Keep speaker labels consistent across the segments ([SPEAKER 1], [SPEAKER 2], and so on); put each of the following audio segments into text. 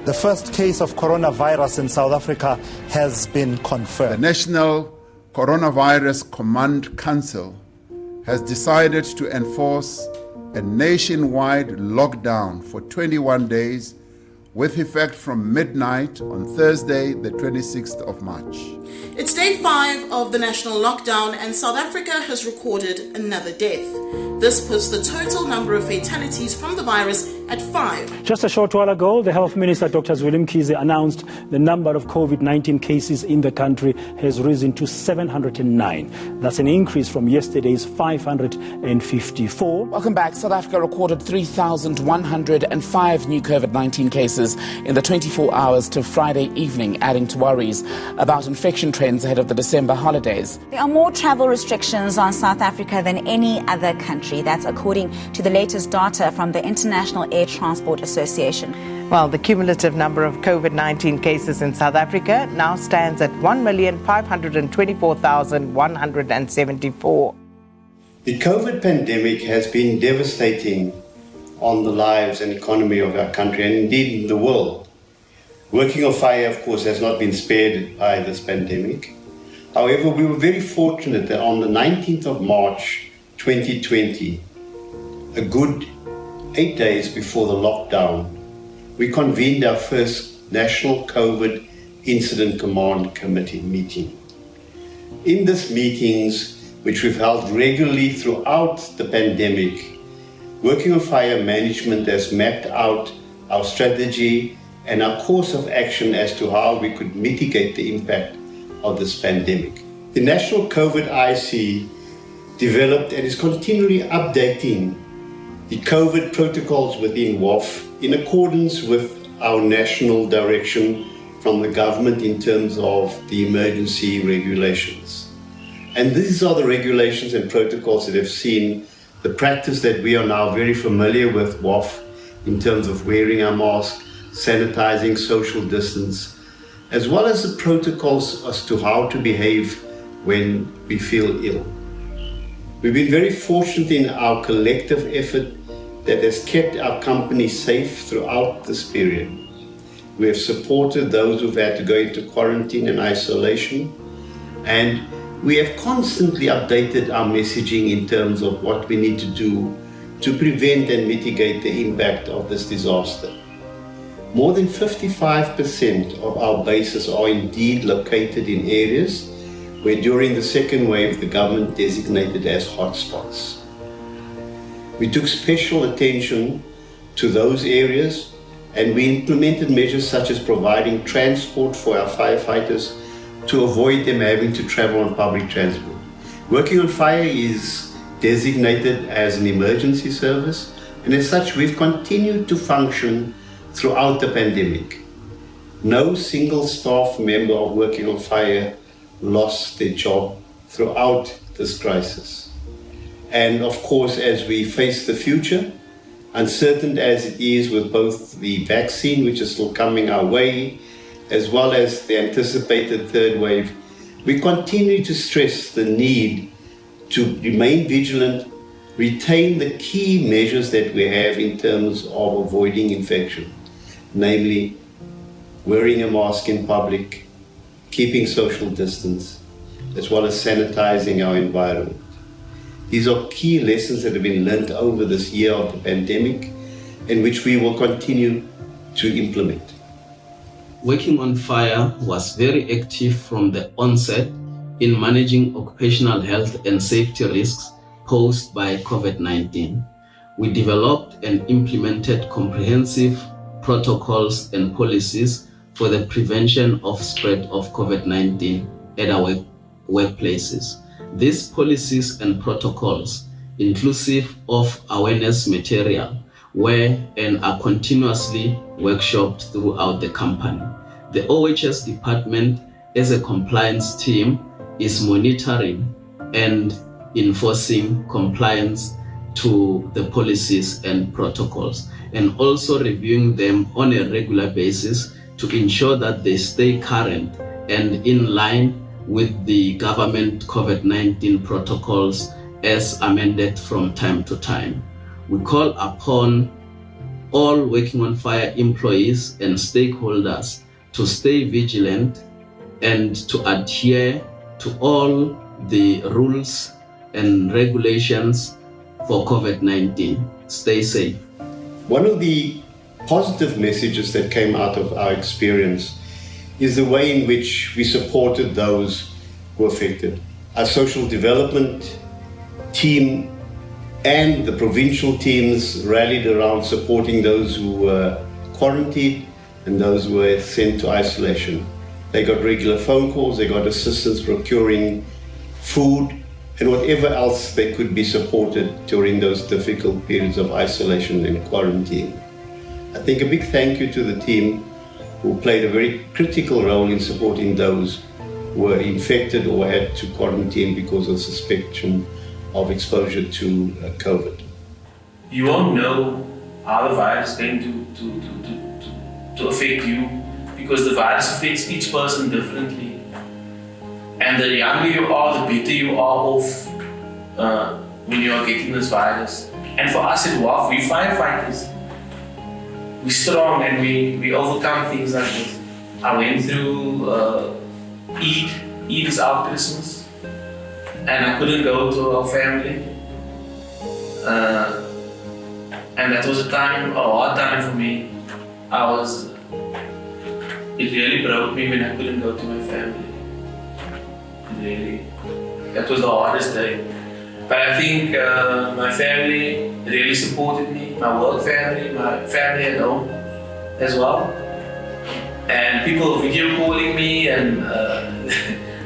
[SPEAKER 1] The first case of coronavirus in South Africa has been confirmed.
[SPEAKER 2] The National Coronavirus Command Council has decided to enforce a nationwide lockdown for 21 days with effect from midnight on Thursday, the 26th of March.
[SPEAKER 3] It's day 5 of the national lockdown and South Africa has recorded another death. This puts the total number of fatalities from the virus at 5.
[SPEAKER 4] Just a short while ago, the Health Minister, Dr. Zweli announced the number of COVID-19 cases in the country has risen to 709. That's an increase from yesterday's 554.
[SPEAKER 5] Welcome back. South Africa recorded 3,105 new COVID-19 cases in the 24 hours to Friday evening, adding to worries about infection trends ahead of the December holidays.
[SPEAKER 6] There are more travel restrictions on South Africa than any other country. That's according to the latest data from the International Air Transport Association.
[SPEAKER 7] Well, the cumulative number of COVID-19 cases in South Africa now stands at 1,524,174.
[SPEAKER 8] The COVID pandemic has been devastating on the lives and economy of our country and indeed in the world. Working on Fire, of course, has not been spared by this pandemic. However, we were very fortunate that on the 19th of March 2020, a good 8 days before the lockdown, we convened our first National COVID Incident Command Committee meeting. In these meetings, which we've held regularly throughout the pandemic, Working on Fire management has mapped out our strategy and our course of action as to how we could mitigate the impact of this pandemic. The National COVID IC developed and is continually updating the COVID protocols within WOF in accordance with our national direction from the government in terms of the emergency regulations. And these are the regulations and protocols that have seen the practice that we are now very familiar with WOF in terms of wearing our mask, sanitizing, social distance, as well as the protocols as to how to behave when we feel ill. We've been very fortunate in our collective effort that has kept our company safe throughout this period. We have supported those who've had to go into quarantine and isolation, and we have constantly updated our messaging in terms of what we need to do to prevent and mitigate the impact of this disaster. More than 55% of our bases are indeed located in areas where during the second wave the government designated as hotspots. We took special attention to those areas and we implemented measures such as providing transport for our firefighters to avoid them having to travel on public transport. Working on Fire is designated as an emergency service, and as such we've continued to function throughout the pandemic. No single staff member of Working on Fire lost their job throughout this crisis. And of course, as we face the future, uncertain as it is with both the vaccine, which is still coming our way, as well as the anticipated third wave, we continue to stress the need to remain vigilant, retain the key measures that we have in terms of avoiding infection, namely wearing a mask in public, keeping social distance, as well as sanitizing our environment. These are key lessons that have been learned over this year of the pandemic and which we will continue to implement.
[SPEAKER 9] Working on Fire was very active from the onset in managing occupational health and safety risks posed by COVID-19. We developed and implemented comprehensive protocols and policies for the prevention of spread of COVID-19 at our workplaces. These policies and protocols, inclusive of awareness material, were and are continuously workshopped throughout the company. The OHS department, as a compliance team, is monitoring and enforcing compliance to the policies and protocols, and also reviewing them on a regular basis to ensure that they stay current and in line with the government COVID-19 protocols as amended from time to time. We call upon all working on fire employees and stakeholders to stay vigilant and to adhere to all the rules and regulations for COVID-19. Stay safe.
[SPEAKER 8] One of the positive messages that came out of our experience is the way in which we supported those who were affected. Our social development team and the provincial teams rallied around supporting those who were quarantined and those who were sent to isolation. They got regular phone calls, they got assistance procuring food and whatever else they could be supported during those difficult periods of isolation and quarantine. I think a big thank you to the team who played a very critical role in supporting those who were infected or had to quarantine because of suspicion of exposure to COVID.
[SPEAKER 10] You won't know how the virus is going to affect you because the virus affects each person differently. And the younger you are, the better you are off when you are getting this virus. And for us at WOF, we firefighters. We're strong and we overcome things like this. I went through Eid is our Christmas, and I couldn't go to our family. And that was a hard time for me. It really broke me when I couldn't go to my family. That was the hardest day. But I think my family really supported me, my work family, my family at home as well. And people video calling me, and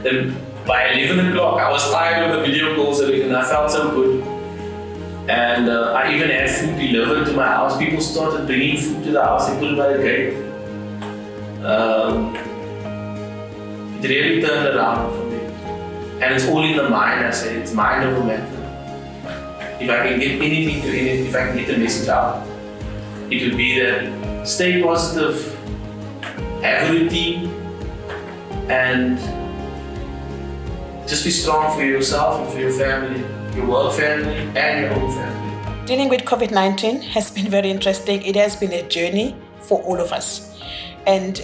[SPEAKER 10] then by 11 o'clock I was tired of the video calls and I felt so good. And I even had food delivered to my house. People started bringing food to the house, they put it by the gate. It really turned around for me. And it's all in the mind, I say, it's mind over matter. If I can get anything to it, if I can get the message out, it would be that stay positive, have a routine, and just be strong for yourself and for your family, your work family and your own family.
[SPEAKER 3] Dealing with COVID-19 has been very interesting. It has been a journey for all of us. And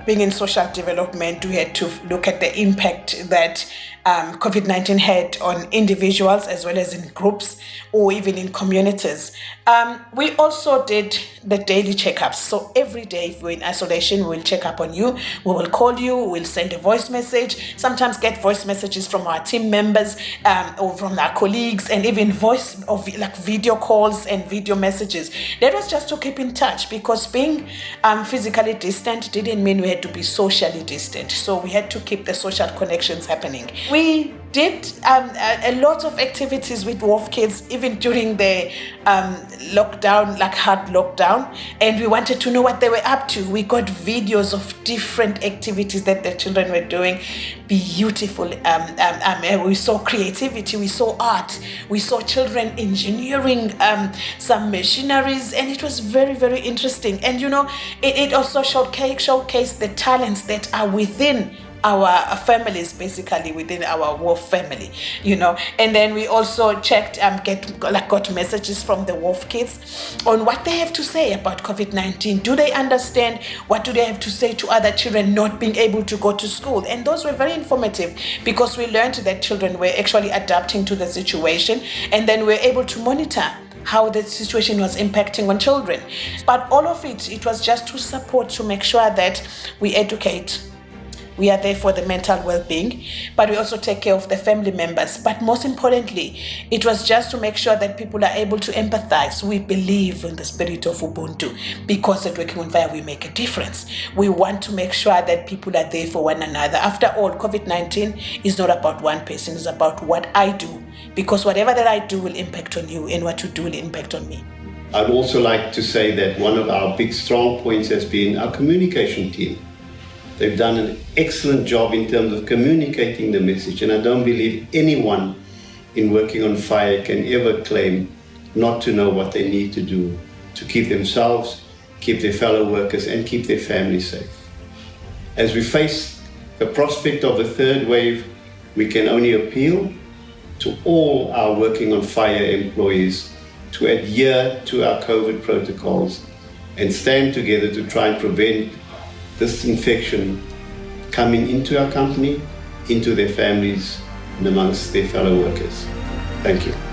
[SPEAKER 3] being in social development, we had to look at the impact that COVID-19 had on individuals as well as in groups or even in communities. We also did the daily checkups. So every day if we're in isolation, we'll check up on you, we will call you, we'll send a voice message, sometimes get voice messages from our team members or from our colleagues, and even voice of like video calls and video messages. That was just to keep in touch, because being physically distant didn't mean we had to be socially distant. So we had to keep the social connections happening. We did a lot of activities with WOF kids, even during the lockdown, like hard lockdown, and we wanted to know what they were up to. We got videos of different activities that the children were doing. Beautiful. We saw creativity, we saw art, we saw children engineering some machineries, and it was very, very interesting. And you know, it also showcased the talents that are within our families, basically within our WOF family, you know. And then we also checked, got messages from the WOF kids on what they have to say about COVID-19. Do they understand? What do they have to say to other children not being able to go to school? And those were very informative, because we learned that children were actually adapting to the situation, and then we were able to monitor how the situation was impacting on children. But all of it was just to support, to make sure that we educate. We are there for the mental well-being, but we also take care of the family members. But most importantly, it was just to make sure that people are able to empathize. We believe in the spirit of Ubuntu, because at Working on Fire we make a difference. We want to make sure that people are there for one another. After all, COVID-19 is not about one person, it's about what I do, because whatever that I do will impact on you, and what you do will impact on me.
[SPEAKER 8] I'd also like to say that one of our big strong points has been our communication team. They've done an excellent job in terms of communicating the message, and I don't believe anyone in Working on Fire can ever claim not to know what they need to do to keep themselves, keep their fellow workers, and keep their families safe. As we face the prospect of a third wave, we can only appeal to all our Working on Fire employees to adhere to our COVID protocols and stand together to try and prevent this infection coming into our company, into their families, and amongst their fellow workers. Thank you.